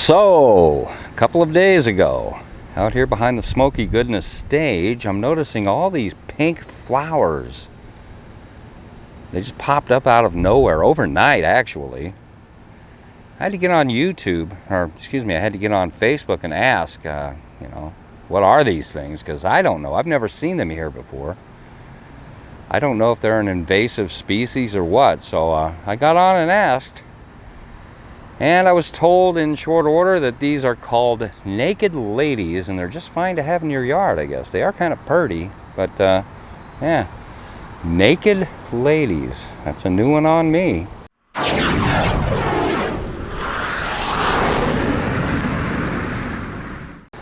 So, a couple of days ago, out here behind the SmokeyGoodness stage, I'm noticing all these pink flowers. They just popped up out of nowhere, overnight actually. I had to get on YouTube, or excuse me, I had to get on Facebook and ask, what are these things? Because I don't know. I've never seen them here before. I don't know if they're an invasive species or what, so I got on and asked. And I was told in short order that these are called naked ladies, and they're just fine to have in your yard, I guess. They are kind of pretty, but yeah. Naked ladies. That's a new one on me.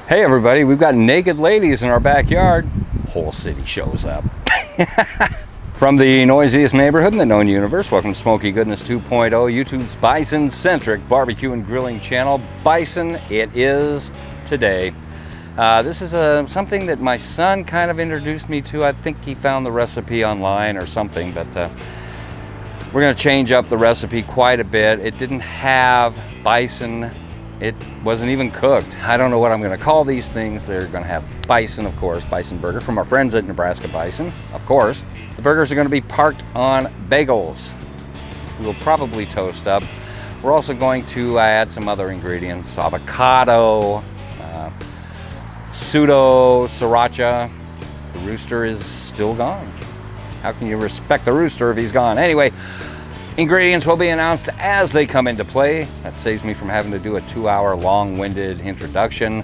Hey everybody, we've got naked ladies in our backyard. Whole city shows up. From the noisiest neighborhood in the known universe, welcome to SmokeyGoodness 2.0, YouTube's bison-centric barbecue and grilling channel. Bison it is today. This is something that my son kind of introduced me to. I think he found the recipe online or something, but we're going to change up the recipe quite a bit. It didn't have bison. It wasn't even cooked. I don't know what I'm going to call these things. They're going to have bison, of course, bison burger from our friends at Nebraska Bison, of course. The burgers are going to be parked on bagels. We'll probably toast up. We're also going to add some other ingredients, avocado, pseudo, Sriracha. The Rooster is still gone. How can you respect the Rooster if he's gone? Anyway, ingredients will be announced as they come into play. That saves me from having to do a 2-hour long-winded introduction.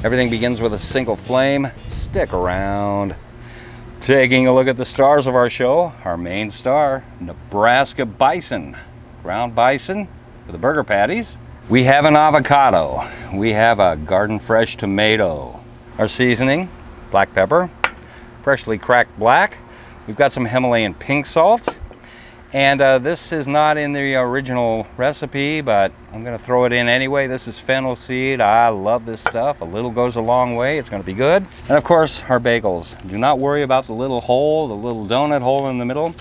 Everything begins with a single flame. Stick around. Taking a look at the stars of our show, our main star, Nebraska Bison. Ground bison for the burger patties. We have an avocado. We have a garden fresh tomato. Our seasoning, black pepper, freshly cracked black. We've got some Himalayan pink salt. And this is not in the original recipe, but I'm going to throw it in anyway. This is fennel seed. I love this stuff. A little goes a long way. It's going to be good. And of course, our bagels. Do not worry about the little hole, the little donut hole in the middle.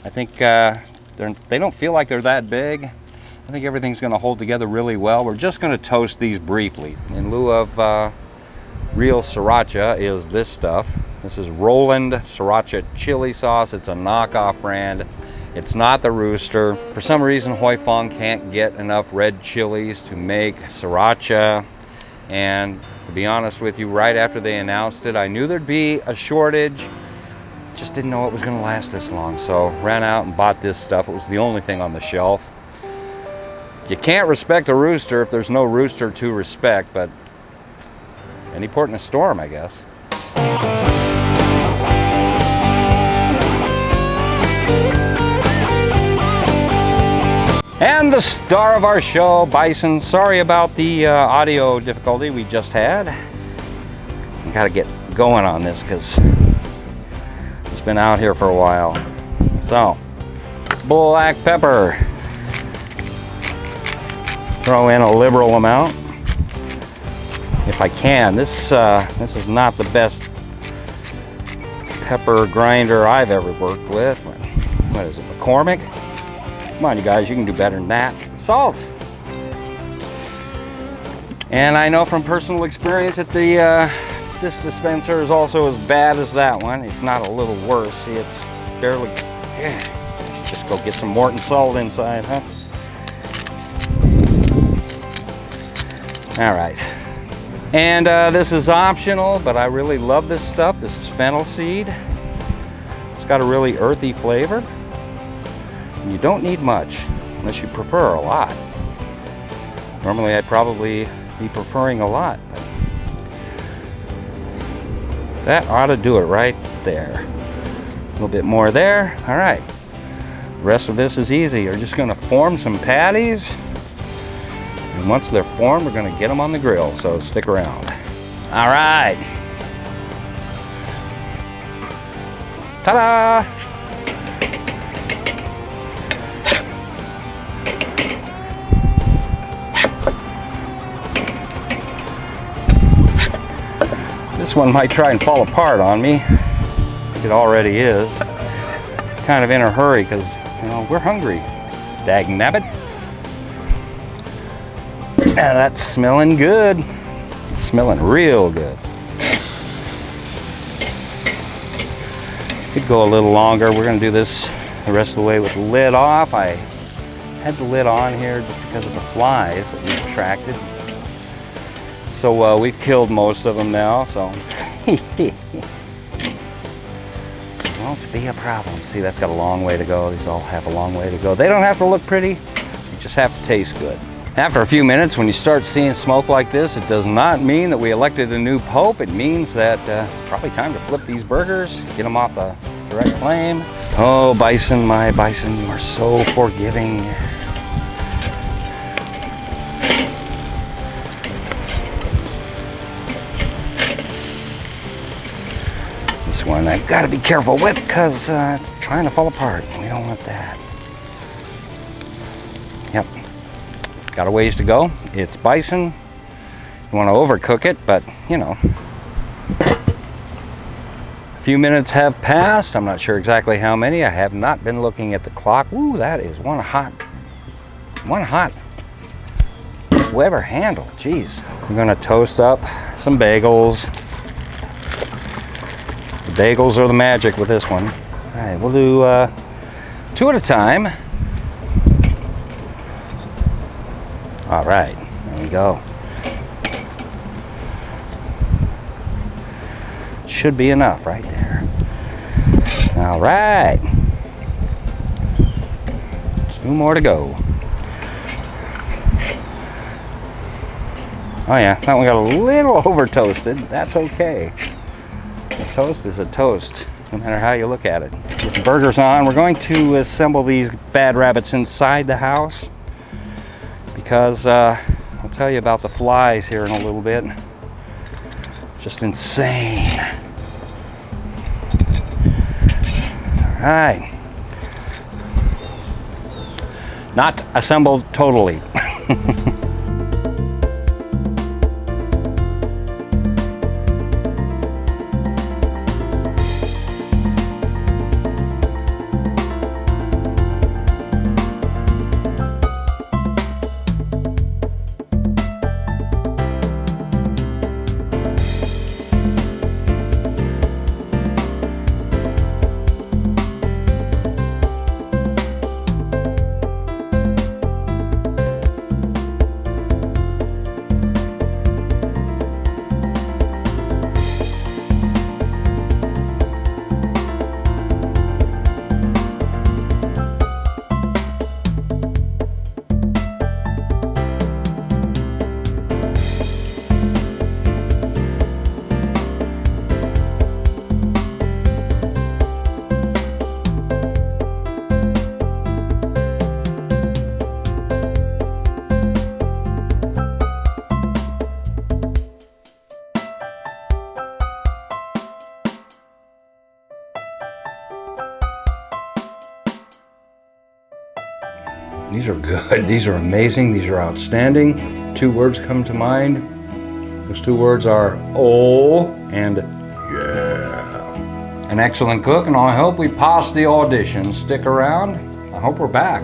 I think they don't feel like they're that big. I think everything's going to hold together really well. We're just going to toast these briefly. In lieu of real Sriracha is this stuff. This is Roland Sriracha chili sauce. It's a knockoff brand. It's not the Rooster. For some reason, Hoi Fong can't get enough red chilies to make Sriracha. And to be honest with you, right after they announced it, I knew there'd be a shortage. Just didn't know it was going to last this long. So ran out and bought this stuff. It was the only thing on the shelf. You can't respect a Rooster if there's no Rooster to respect, but any port in a storm, I guess. And the star of our show, Bison. Sorry about the audio difficulty we just had. I gotta get going on this because it's been out here for a while. So, black pepper. Throw in a liberal amount, if I can. This is not the best pepper grinder I've ever worked with. What is it, McCormick? Come on, you guys, you can do better than that. Salt. And I know from personal experience that this dispenser is also as bad as that one, if not a little worse. See, it's barely. Just go get some Morton salt inside, huh? All right. And this is optional, but I really love this stuff. This is fennel seed. It's got a really earthy flavor. You don't need much unless you prefer a lot. Normally I'd probably be preferring a lot. That ought to do it right there. A little bit more there. All right. The rest of this is easy. You're just going to form some patties. And once they're formed, we're going to get them on the grill. So stick around. All right. Ta-da! This one might try and fall apart on me. It already is. Kind of in a hurry because, we're hungry. Dagnabbit. Yeah, that's smelling good. It's smelling real good. Could go a little longer. We're gonna do this the rest of the way with the lid off. I had the lid on here just because of the flies that we attracted. So we've killed most of them now, so won't be a problem. See, that's got a long way to go. These all have a long way to go. They don't have to look pretty, they just have to taste good. After a few minutes, when you start seeing smoke like this, it does not mean that we elected a new pope. It means that it's probably time to flip these burgers, get them off the direct flame. Oh, Bison, my Bison, you are so forgiving. This one I've got to be careful with because it's trying to fall apart. We don't want that. Yep. Got a ways to go. It's Bison. You want to overcook it, but you know. A few minutes have passed. I'm not sure exactly how many. I have not been looking at the clock. Ooh, that is one hot. Whoever handle, jeez. We're gonna toast up some bagels. The bagels are the magic with this one. All right, we'll do 2 at a time. All right, there we go. Should be enough right there. All right. 2 more to go. Oh yeah, that one got a little over toasted. That's okay. A toast is a toast, no matter how you look at it. With the burgers on, we're going to assemble these bad rabbits inside the house because I'll tell you about the flies here in a little bit. Just insane. All right. Not assembled totally. These are good. These are amazing. These are outstanding. 2 words come to mind. Those 2 words are oh and yeah. An excellent cook, and I hope we pass the audition. Stick around. I hope we're back.